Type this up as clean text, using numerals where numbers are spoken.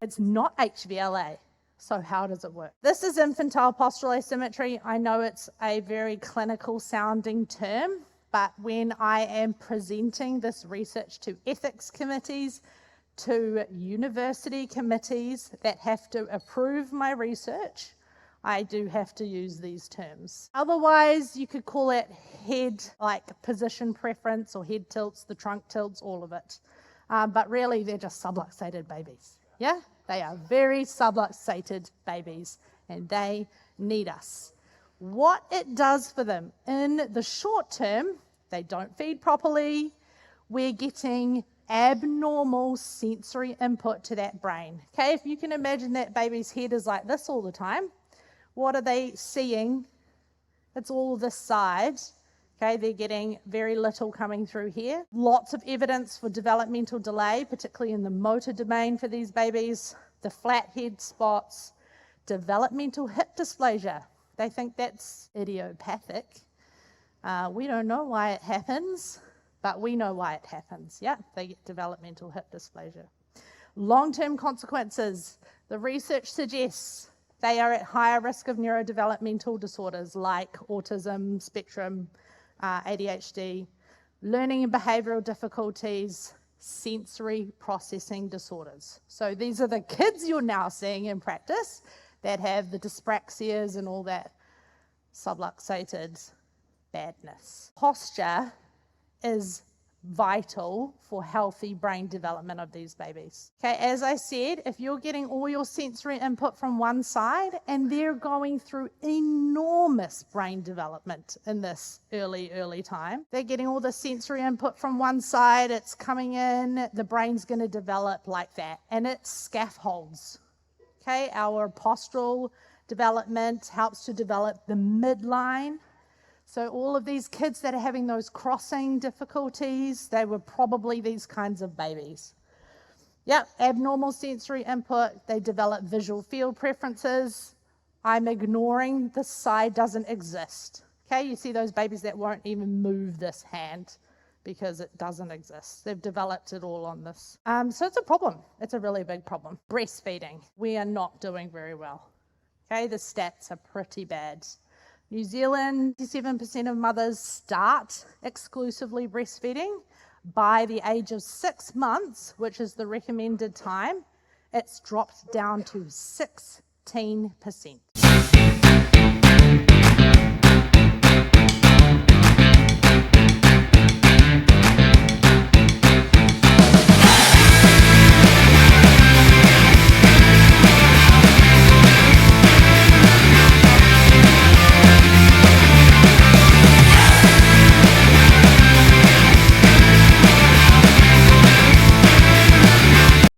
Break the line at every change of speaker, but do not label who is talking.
It's not HVLA. So how does it work? This is infantile postural asymmetry. I know it's a very clinical sounding term, but when I am presenting this research to ethics committees, to university committees that have to approve my research, I do have to use these terms. Otherwise, you could call it head, like position preference, or head tilts, the trunk tilts, all of it. But really, they're just subluxated babies. Yeah? They are very subluxated babies, and they need us. What it does for them, in the short term, they don't feed properly. We're getting abnormal sensory input to that brain. Okay, if you can imagine that baby's head is like this all the time, what are they seeing? It's all this side. Okay, they're getting very little coming through here. Lots of evidence for developmental delay, particularly in the motor domain for these babies, the flat head spots, developmental hip dysplasia. They think that's idiopathic. We don't know why it happens, but we know why it happens. Yeah, they get developmental hip dysplasia. Long-term consequences. The research suggests they are at higher risk of neurodevelopmental disorders like autism, spectrum, ADHD, learning and behavioural difficulties, sensory processing disorders. So these are the kids you're now seeing in practice that have the dyspraxias and all that subluxated badness. Posture is vital for healthy brain development of these babies. Okay, as I said, if you're getting all your sensory input from one side and they're going through enormous brain development in this early time, they're getting all the sensory input from one side, it's coming in, the brain's going to develop like that, and it scaffolds. Okay, our postural development helps to develop the midline. So all of these kids that are having those crossing difficulties, they were probably these kinds of babies. Yep, abnormal sensory input, they develop visual field preferences. I'm ignoring this side doesn't exist. Okay, you see those babies that won't even move this hand because it doesn't exist. They've developed it all on this. So it's a problem. It's a really big problem. Breastfeeding, we are not doing very well. Okay, the stats are pretty bad. New Zealand, 57% of mothers start exclusively breastfeeding. By the age of 6 months, which is the recommended time, it's dropped down to 16%.